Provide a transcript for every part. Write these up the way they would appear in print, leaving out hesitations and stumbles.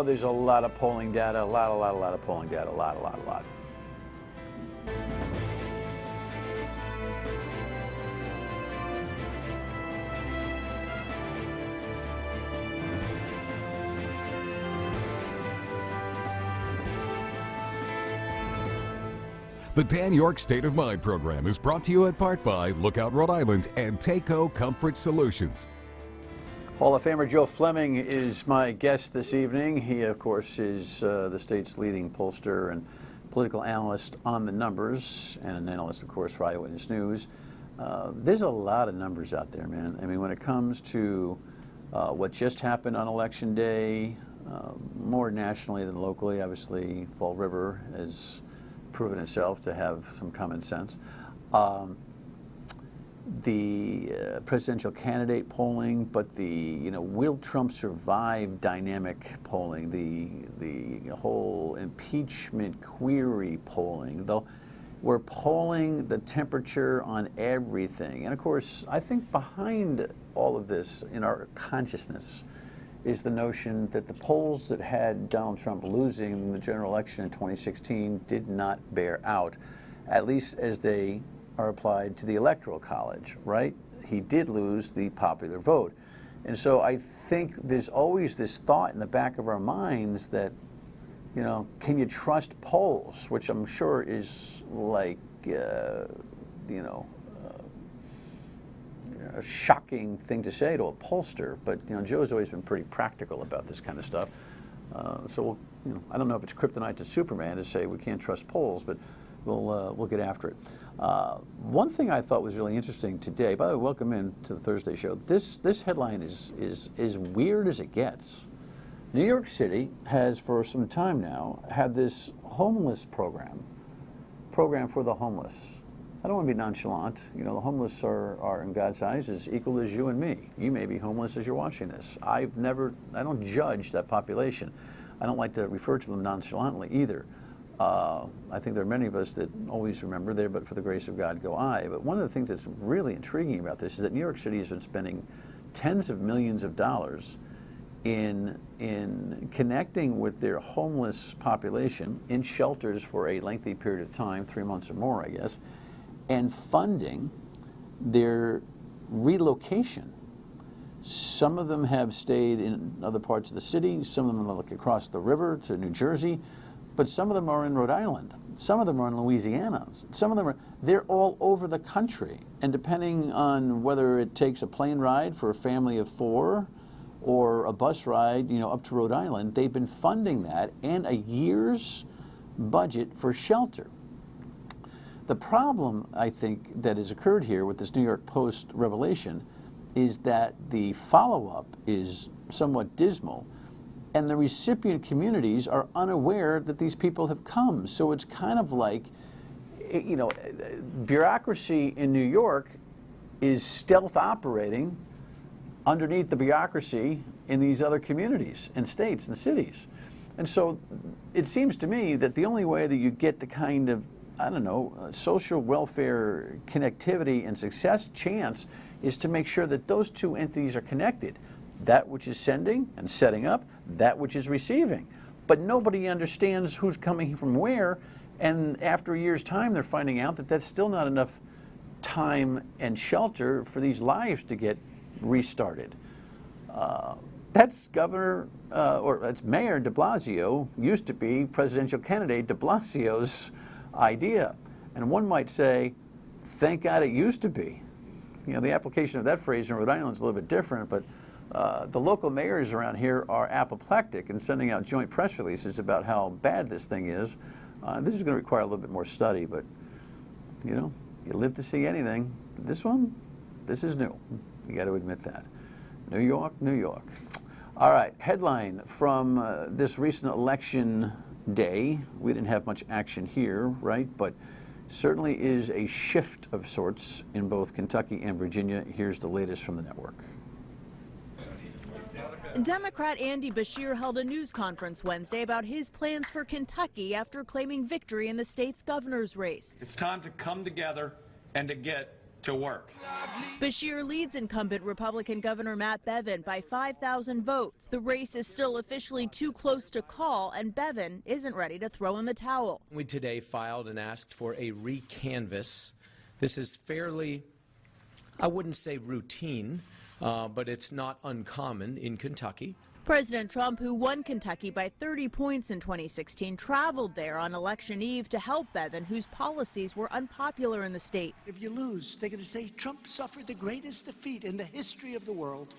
Oh, there's a lot of polling data, a lot of polling data, a lot. The Dan York State of Mind program is brought to you in part by Lookout Rhode Island and Takeo Comfort Solutions. Hall of Famer Joe Fleming is my guest this evening. He, of course, is the state's leading pollster and political analyst on the numbers, and an analyst, of course, for Eyewitness News. There's a lot of numbers out there, man. I mean, when it comes to what just happened on Election Day, more nationally than locally, obviously, Fall River has proven itself to have some common sense. The presidential candidate polling, but the will Trump survive dynamic polling, the whole impeachment query polling, though we're polling the temperature on everything. And of course, I think behind all of this in our consciousness is the notion that the polls that had Donald Trump losing the general election in 2016 did not bear out, at least as they are applied to the Electoral College, right? He did lose the popular vote. And so I think there's always this thought in the back of our minds that, can you trust polls, which I'm sure is like, a shocking thing to say to a pollster, but Joe's always been pretty practical about this kind of stuff. So I don't know if it's kryptonite to Superman to say we can't trust polls, but we'll get after it. One thing I thought was really interesting today. By the way, welcome in to the Thursday show. This headline is weird as it gets. New York City has, for some time now, had this homeless program for the homeless. I don't want to be nonchalant. The homeless are in God's eyes as equal as you and me. You may be homeless as you're watching this. I don't judge that population. I don't like to refer to them nonchalantly either. I think there are many of us that always remember there, but for the grace of God go I. But one of the things that's really intriguing about this is that New York City has been spending tens of millions of dollars in connecting with their homeless population in shelters for a lengthy period of time, 3 months or more, I guess, and funding their relocation. Some of them have stayed in other parts of the city, some of them are like across the river to New Jersey, but some of them are in Rhode Island, some of them are in Louisiana, some of them they're all over the country. And depending on whether it takes a plane ride for a family of 4 or a bus ride, up to Rhode Island, they've been funding that and a year's budget for shelter. The problem, I think, that has occurred here with this New York Post revelation is that the follow-up is somewhat dismal, and the recipient communities are unaware that these people have come. So it's kind of like, bureaucracy in New York is stealth operating underneath the bureaucracy in these other communities and states and cities. And so it seems to me that the only way that you get the kind of social welfare connectivity and success chance is to make sure that those two entities are connected. That which is sending and setting up, that which is receiving. But nobody understands who's coming from where, and after a year's time they're finding out that that's still not enough time and shelter for these lives to get restarted. That's that's Mayor de Blasio, used to be presidential candidate de Blasio's idea. And one might say, thank God it used to be. The application of that phrase in Rhode Island is a little bit different, but the local mayors around here are apoplectic and sending out joint press releases about how bad this thing is. This is going to require a little bit more study, but you live to see anything. This is new. You got to admit that. New York, New York. All right, headline from this recent election day. We didn't have much action here, right? But certainly is a shift of sorts in both Kentucky and Virginia. Here's the latest from the network. Democrat Andy Beshear held a news conference Wednesday about his plans for Kentucky after claiming victory in the state's governor's race. It's time to come together and to get to work. Beshear leads incumbent Republican Governor Matt Bevin by 5,000 votes. The race is still officially too close to call, and Bevin isn't ready to throw in the towel. We today filed and asked for a recanvass. This is fairly, I wouldn't say routine, but it's not uncommon in Kentucky. President Trump, who won Kentucky by 30 points in 2016, traveled there on election eve to help Bevin, whose policies were unpopular in the state. If you lose, they're going to say Trump suffered the greatest defeat in the history of the world.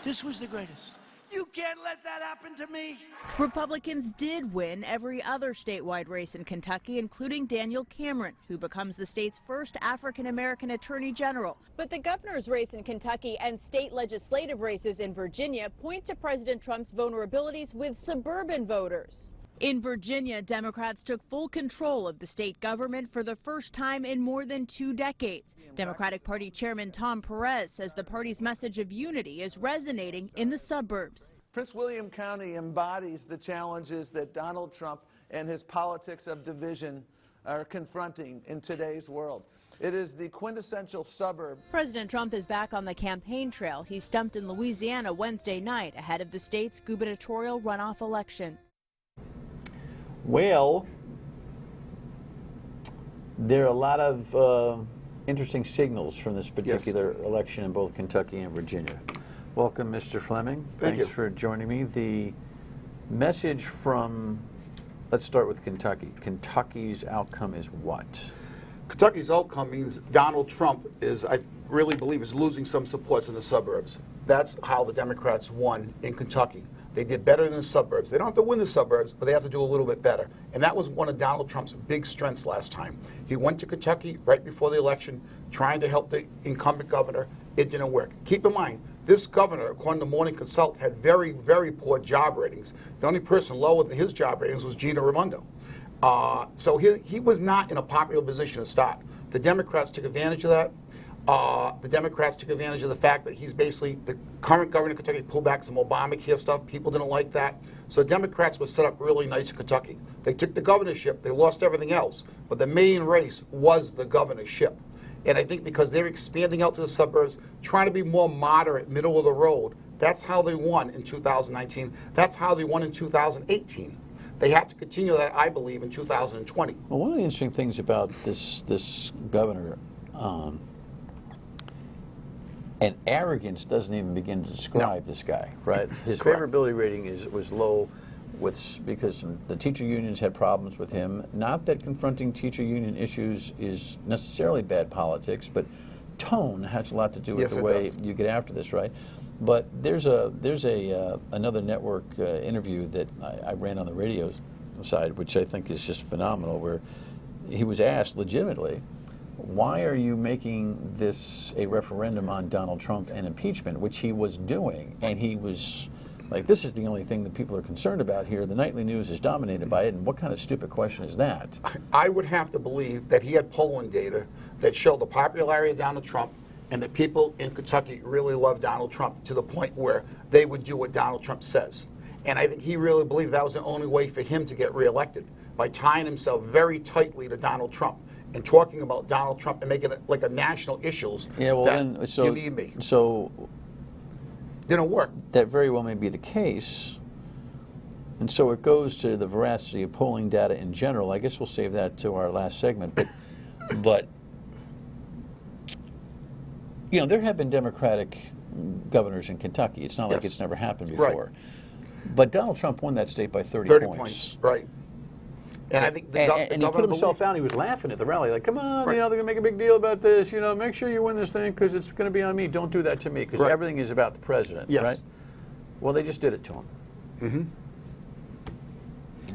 This was the greatest. You can't let that happen to me. Republicans did win every other statewide race in Kentucky, including Daniel Cameron, who becomes the state's first African-American attorney general. But the governor's race in Kentucky and state legislative races in Virginia point to President Trump's vulnerabilities with suburban voters. In Virginia, Democrats took full control of the state government for the first time in more than 2 decades. Democratic Party Chairman Tom Perez says the party's message of unity is resonating in the suburbs. Prince William County embodies the challenges that Donald Trump and his politics of division are confronting in today's world. It is the quintessential suburb. President Trump is back on the campaign trail. He stumped in Louisiana Wednesday night ahead of the state's gubernatorial runoff election. Well, there are a lot of interesting signals from this particular election in both Kentucky and Virginia. Welcome, Mr. Fleming. Thanks for joining me. The message from, let's start with Kentucky. Kentucky's outcome is what? Kentucky's outcome means Donald Trump is, I really believe, is losing some supports in the suburbs. That's how the Democrats won in Kentucky. They did better in the suburbs. They don't have to win the suburbs, but they have to do a little bit better. And that was one of Donald Trump's big strengths last time. He went to Kentucky right before the election, trying to help the incumbent governor. It didn't work. Keep in mind, this governor, according to Morning Consult, had very, very poor job ratings. The only person lower than his job ratings was Gina Raimondo. So he was not in a popular position to start. The Democrats took advantage of that. The Democrats took advantage of the fact that he's basically, the current governor of Kentucky pulled back some Obamacare stuff. People didn't like that. So the Democrats were set up really nice in Kentucky. They took the governorship. They lost everything else. But the main race was the governorship. And I think because they're expanding out to the suburbs, trying to be more moderate, middle of the road, that's how they won in 2019. That's how they won in 2018. They have to continue that, I believe, in 2020. Well, one of the interesting things about this governor, and arrogance doesn't even begin to describe this guy, right? His favorability rating was low because the teacher unions had problems with him. Not that confronting teacher union issues is necessarily bad politics, but tone has a lot to do with the way you get after this, right? But there's another network interview that I ran on the radio side, which I think is just phenomenal, where he was asked legitimately, why are you making this a referendum on Donald Trump and impeachment, which he was doing? And he was like, this is the only thing that people are concerned about here. The nightly news is dominated by it. And what kind of stupid question is that? I would have to believe that he had polling data that showed the popularity of Donald Trump and that people in Kentucky really love Donald Trump to the point where they would do what Donald Trump says. And I think he really believed that was the only way for him to get reelected, by tying himself very tightly to Donald Trump and talking about Donald Trump and making it like a national issue. Yeah, well, then, so you need me. So didn't work. That very well may be the case. And so it goes to the veracity of polling data in general. I guess we'll save that to our last segment. But you know, there have been Democratic governors in Kentucky. It's not like it's never happened before. Right. But Donald Trump won that state by 30 points. Right. And I think and he put himself out. He was laughing at the rally, like, "Come on, you know, they're gonna make a big deal about this. You know, make sure you win this thing because it's gonna be on me. Don't do that to me because everything is about the president." Yes. Right. Well, they just did it to him.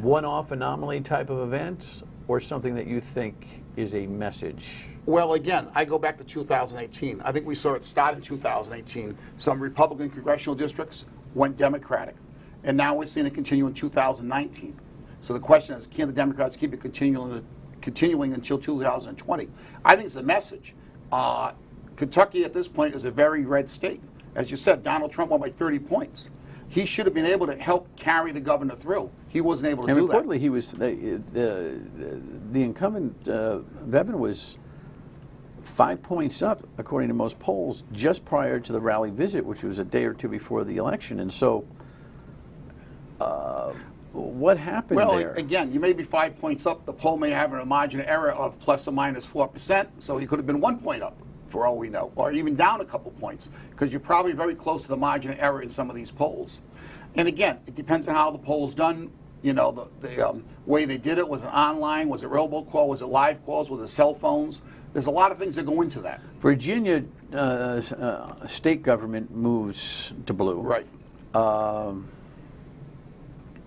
One-off anomaly type of event, or something that you think is a message? Well, again, I go back to 2018. I think we saw it start in 2018. Some Republican congressional districts went Democratic, and now we're seeing it continue in 2019. So the question is, can the Democrats keep it continuing until 2020? I think it's a message. Kentucky at this point is a very red state. As you said, Donald Trump won by 30 points. He should have been able to help carry the governor through. He wasn't able to do that. And reportedly, he was the incumbent. Bevin was 5 points up, according to most polls, just prior to the rally visit, which was a day or two before the election. And so, what happened Well, there? again, you may be 5 points up. The poll may have a margin of error of plus or minus 4%, so he could have been 1 point up, for all we know, or even down a couple points, because you're probably very close to the margin of error in some of these polls. And again, it depends on how the poll's done. You know, the way they did it. Was it online? Was it robocall? Was it live calls? Was it cell phones? There's a lot of things that go into that. Virginia state government moves to blue. Right.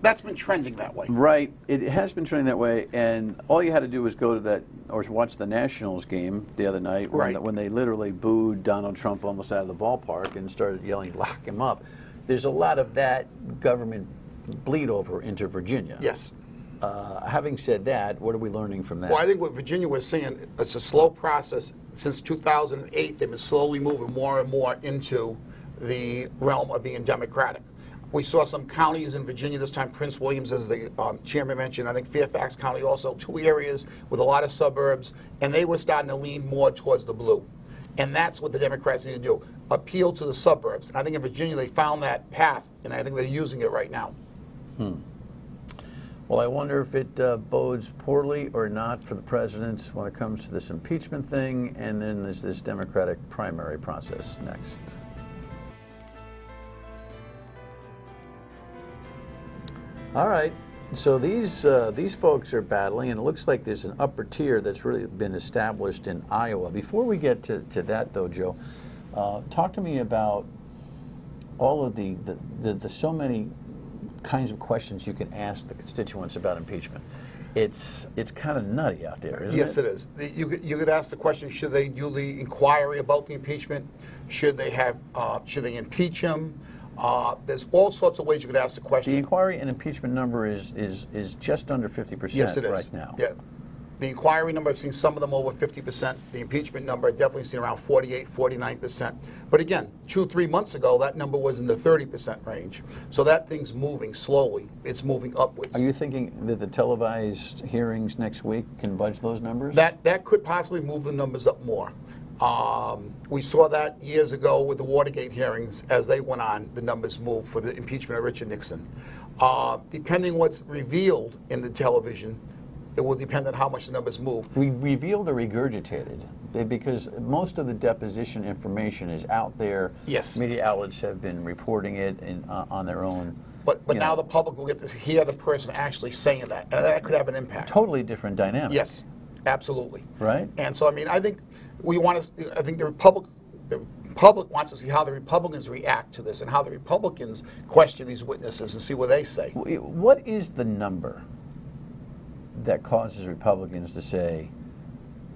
That's been trending that way. Right. It has been trending that way, and all you had to do was go to that or watch the Nationals game the other night when they literally booed Donald Trump almost out of the ballpark and started yelling, "Lock him up." There's a lot of that government bleed over into Virginia. Yes. Having said that, what are we learning from that? Well, I think what Virginia was saying, it's a slow process. Since 2008, they've been slowly moving more and more into the realm of being Democratic. We saw some counties in Virginia this time, Prince Williams, as the chairman mentioned, I think Fairfax County also, 2 areas with a lot of suburbs, and they were starting to lean more towards the blue. And that's what the Democrats need to do, appeal to the suburbs. And I think in Virginia they found that path, and I think they're using it right now. Well, I wonder if it bodes poorly or not for the president when it comes to this impeachment thing, and then there's this Democratic primary process next. All right, so these folks are battling, and it looks like there's an upper tier that's really been established in Iowa. Before we get to that, though, Joe, talk to me about all of the so many kinds of questions you can ask the constituents about impeachment. It's kind of nutty out there, isn't it? Yes, it is. You could ask the question: should they do the inquiry about the impeachment? Should they impeach him? There's all sorts of ways you could ask the question. The inquiry and impeachment number is just under 50% yes, it is. right now. Yeah. The inquiry number, I've seen some of them over 50%. The impeachment number, I've definitely seen around 48, 49%. But again, 2-3 months ago, that number was in the 30% range. So that thing's moving slowly. It's moving upwards. Are you thinking that the televised hearings next week can budge those numbers? That could possibly move the numbers up more. We saw that years ago with the Watergate hearings. As they went on, the numbers moved for the impeachment of Richard Nixon. Depending what's revealed in the television, it will depend on how much the numbers move. We revealed or regurgitated, because most of the deposition information is out there. Yes. Media outlets have been reporting it on their own. But now the public will get to hear the person actually saying that, and that could have an impact. Totally different dynamic. Yes, absolutely. Right. And so, I mean, I think the public wants to see how the Republicans react to this and how the Republicans question these witnesses and see what they say. What is the number that causes Republicans to say,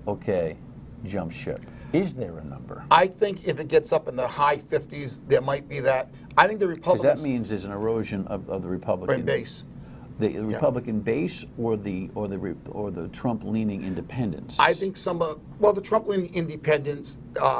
okay, jump ship? Is there a number? I think if it gets up in the high 50s, there might be that. I think the Republicans... Because that means there's an erosion of the Republican base. The Republican base or the Trump-leaning independents? I think the Trump-leaning independents,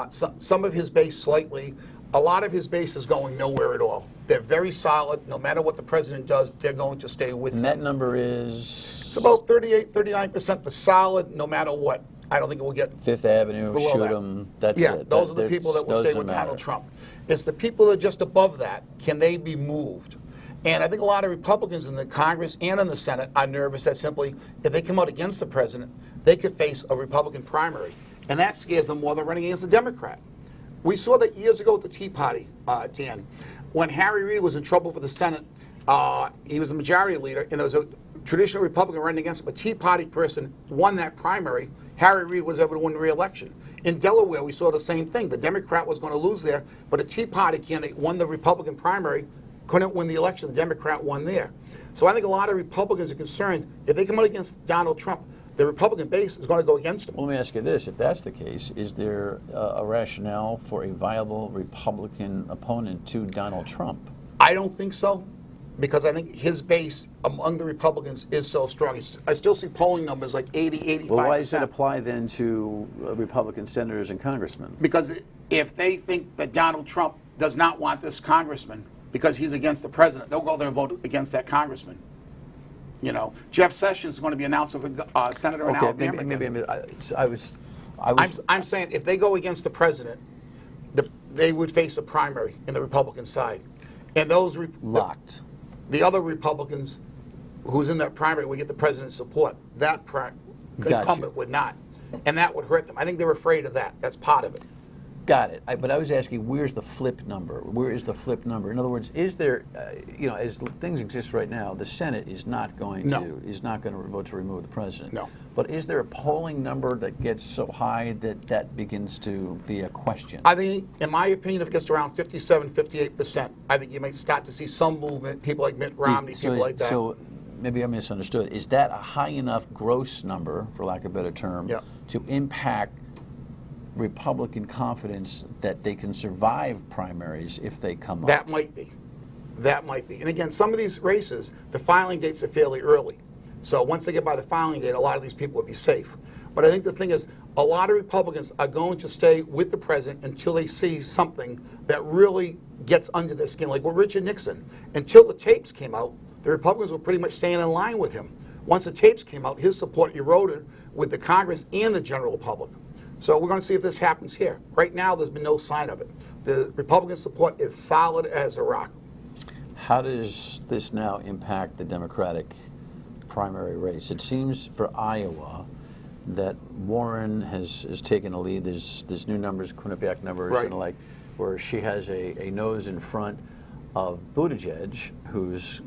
some of his base slightly. A lot of his base is going nowhere at all. They're very solid. No matter what the president does, they're going to stay with him. And that number is? It's about 38, 39% for solid, no matter what. I don't think it will get Fifth Avenue, shoot them, that's it. Yeah, those are the people that will stay with Donald Trump. It's the people that are just above that. Can they be moved? And I think a lot of Republicans in the Congress and in the Senate are nervous that simply, if they come out against the president, they could face a Republican primary. And that scares them more than running against a Democrat. We saw that years ago with the Tea Party, Dan. When Harry Reid was in trouble for the Senate, he was the majority leader, and there was a traditional Republican running against him. A Tea Party person won that primary. Harry Reid was able to win the re-election. In Delaware, we saw the same thing. The Democrat was going to lose there, but a Tea Party candidate won the Republican primary, couldn't win the election. The Democrat won there. So I think a lot of Republicans are concerned if they come out against Donald Trump, the Republican base is going to go against him. Well, let me ask you this. If that's the case, is there a rationale for a viable Republican opponent to Donald Trump? I don't think so, because I think his base among the Republicans is so strong. I still see polling numbers like 80, 85%. Well, why does it apply then to Republican senators and congressmen? Because if they think that Donald Trump does not want this congressman because he's against the president, they'll go there and vote against that congressman. You know, Jeff Sessions is going to be announced as a senator in Alabama. Maybe I was I'm saying if they go against the president, they would face a primary in the Republican side. And those locked. The other Republicans who's in that primary would get the president's support. That incumbent would not. And that would hurt them. I think they're afraid of that. That's part of it. Got it. But I was asking, where's the flip number? Where is the flip number? In other words, is there, as things exist right now, the Senate is not going to vote to remove the president. No. But is there a polling number that gets so high that begins to be a question? I think, in my opinion, if it gets to around 57, 58%, I think you might start to see some movement. People like Mitt Romney, people like that. So maybe I misunderstood. Is that a high enough gross number, for lack of a better term, to impact Republican confidence that they can survive primaries if they come up? That might be. That might be. And again, some of these races, the filing dates are fairly early. So once they get by the filing date, a lot of these people will be safe. But I think the thing is, a lot of Republicans are going to stay with the president until they see something that really gets under their skin. Like with Richard Nixon, until the tapes came out, the Republicans were pretty much staying in line with him. Once the tapes came out, his support eroded with the Congress and the general public. So we're going to see if this happens here. Right now, there's been no sign of it. The Republican support is solid as a rock. How does this now impact the Democratic primary race? It seems for Iowa that Warren has taken a lead. There's new numbers, Quinnipiac numbers, and the like, where she has a nose in front of Buttigieg, who's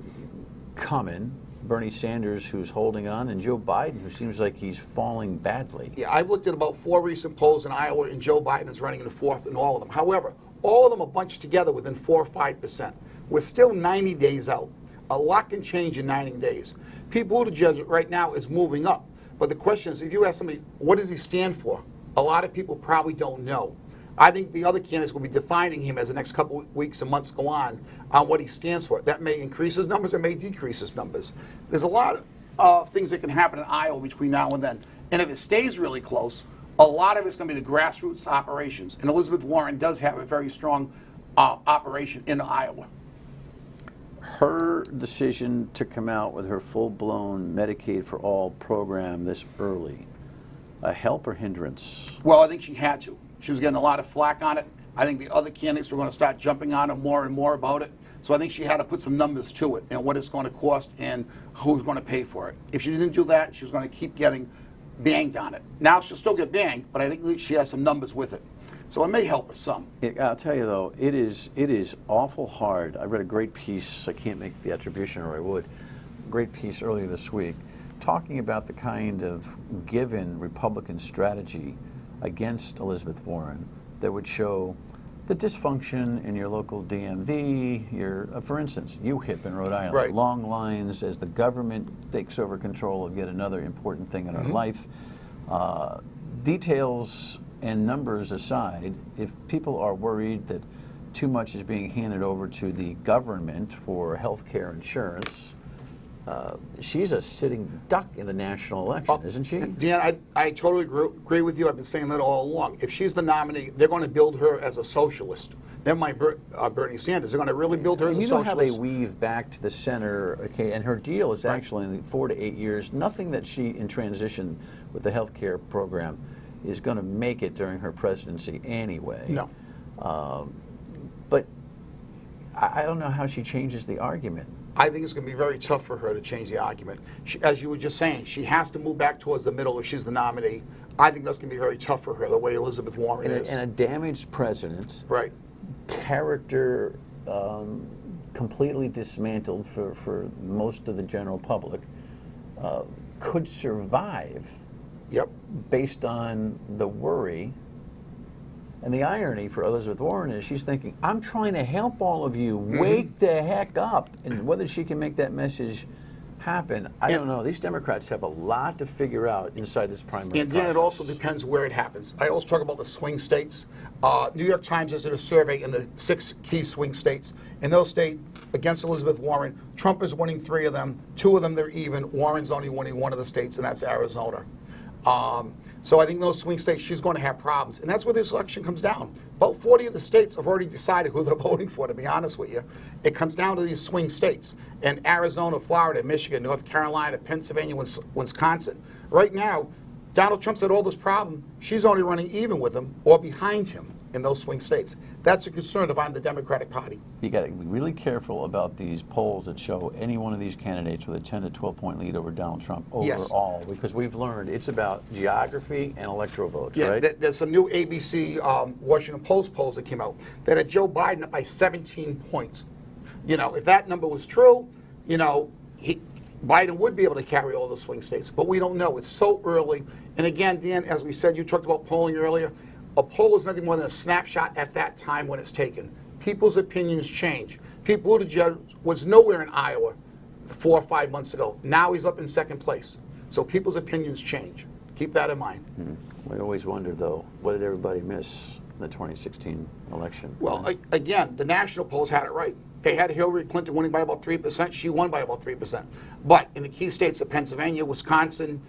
coming, Bernie Sanders, who's holding on, and Joe Biden, who seems like he's falling badly. Yeah, I've looked at about 4 recent polls in Iowa, and Joe Biden is running in the fourth in all of them. However, all of them are bunched together within 4 or 5%. We're still 90 days out. A lot can change in 90 days. Pete Buttigieg right now is moving up. But the question is, if you ask somebody, what does he stand for? A lot of people probably don't know. I think the other candidates will be defining him as the next couple of weeks and months go on what he stands for. That may increase his numbers or may decrease his numbers. There's a lot of things that can happen in Iowa between now and then. And if it stays really close, a lot of it's going to be the grassroots operations. And Elizabeth Warren does have a very strong operation in Iowa. Her decision to come out with her full-blown Medicaid for All program this early, a help or hindrance? Well, I think she had to. She was getting a lot of flack on it. I think the other candidates were going to start jumping on her more and more about it. So I think she had to put some numbers to it and what it's going to cost and who's going to pay for it. If she didn't do that, she was going to keep getting banged on it. Now she'll still get banged, but I think she has some numbers with it. So it may help her some. I'll tell you though, it is awful hard. I read a great piece, I can't make the attribution or I would, great piece earlier this week, talking about the kind of given Republican strategy against Elizabeth Warren that would show the dysfunction in your local DMV, for instance, UHIP in Rhode Island, long lines as the government takes over control of yet another important thing in our life. Details and numbers aside, if people are worried that too much is being handed over to the government for health care insurance, she's a sitting duck in the national election, isn't she? Dan, I totally agree with you. I've been saying that all along. If she's the nominee, they're going to build her as a socialist. They're my Bernie Sanders. They're going to really build her as a socialist. You know how they weave back to the center, okay, and her deal is actually in 4 to 8 years. Nothing that she, in transition with the health care program, is going to make it during her presidency anyway. No. But I don't know how she changes the argument. I think it's going to be very tough for her to change the argument. As you were just saying, she has to move back towards the middle if she's the nominee. I think that's going to be very tough for her, the way Elizabeth Warren is. And a damaged president, right? Character completely dismantled for most of the general public, could survive. Yep. Based on the worry. And the irony for Elizabeth Warren is she's thinking, I'm trying to help all of you. Wake the heck up. And whether she can make that message happen, I don't know. These Democrats have a lot to figure out inside this primary And then process. it also depends where it happens. I always talk about the swing states. New York Times did a survey in the 6 key swing states. In those states, against Elizabeth Warren, Trump is winning 3 of them. 2 of them, they're even. Warren's only winning 1 of the states, and that's Arizona. So I think those swing states, she's going to have problems. And that's where this election comes down. About 40 of the states have already decided who they're voting for, to be honest with you. It comes down to these swing states. And Arizona, Florida, Michigan, North Carolina, Pennsylvania, Wisconsin. Right now, Donald Trump's had all this problem. She's only running even with him or behind him in those swing states. That's a concern if I'm the Democratic Party. You got to be really careful about these polls that show any one of these candidates with a 10 to 12 point lead over Donald Trump overall, because we've learned it's about geography and electoral votes, Yeah, right? there's some new ABC Washington Post polls that came out that had Joe Biden up by 17 points. You know, if that number was true, you know, Biden would be able to carry all the swing states, but we don't know. It's so early. And again, Dan, as we said, you talked about polling earlier. A poll is nothing more than a snapshot at that time when it's taken. People's opinions change. Pete Buttigieg was nowhere in Iowa 4 or 5 months ago. Now he's up in second place. So people's opinions change. Keep that in mind. We always wonder, though, what did everybody miss in the 2016 election? Well, again, the national polls had it right. They had Hillary Clinton winning by about 3%. She won by about 3%. But in the key states of Pennsylvania, Wisconsin,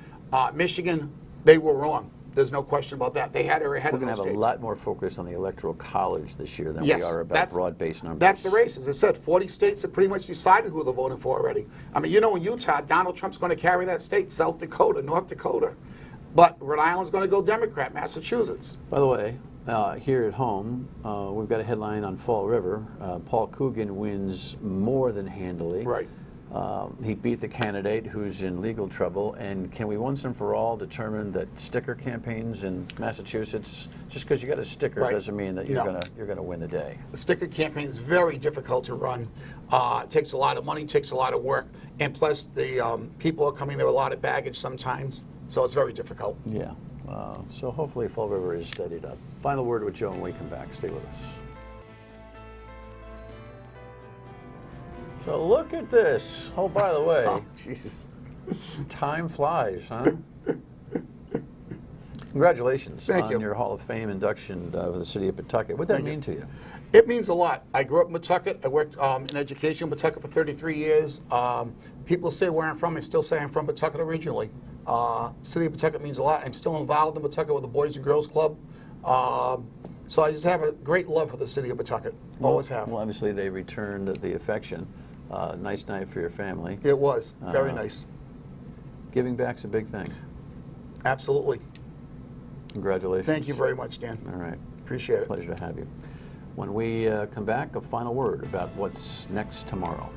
Michigan, they were wrong. There's no question about that. They had her ahead of those states. We're going to have a lot more focus on the Electoral College this year than we are about broad-based numbers. That's the race. As I said, 40 states have pretty much decided who they're voting for already. I mean, you know, in Utah, Donald Trump's going to carry that state, South Dakota, North Dakota. But Rhode Island's going to go Democrat, Massachusetts. By the way, here at home, we've got a headline on Fall River. Paul Coogan wins more than handily. Right. He beat the candidate who's in legal trouble. And can we once and for all determine that sticker campaigns in Massachusetts, just because you got a sticker doesn't mean that you're gonna win the day? The sticker campaign is very difficult to run. It takes a lot of money, takes a lot of work, and plus the people are coming there with a lot of baggage sometimes, so it's very difficult. Yeah. So hopefully Fall River is steadied up. Final word with Joe when we come back. Stay with us. So look at this. Oh, by the way, Oh, Jesus. time flies, huh? Congratulations Thank on you. your Hall of Fame induction for the city of Pawtucket. What did that mean to you? It means a lot. I grew up in Pawtucket. I worked in education in Pawtucket for 33 years. People say where I'm from. I still say I'm from Pawtucket originally. City of Pawtucket means a lot. I'm still involved in Pawtucket with the Boys and Girls Club. So I just have a great love for the city of Pawtucket. Always have. Well, obviously they returned the affection. Nice night for your family. It was. Very nice. Giving back's a big thing. Absolutely. Congratulations. Thank you very much, Dan. All right. Appreciate it. Pleasure to have you. When we come back, a final word about what's next tomorrow.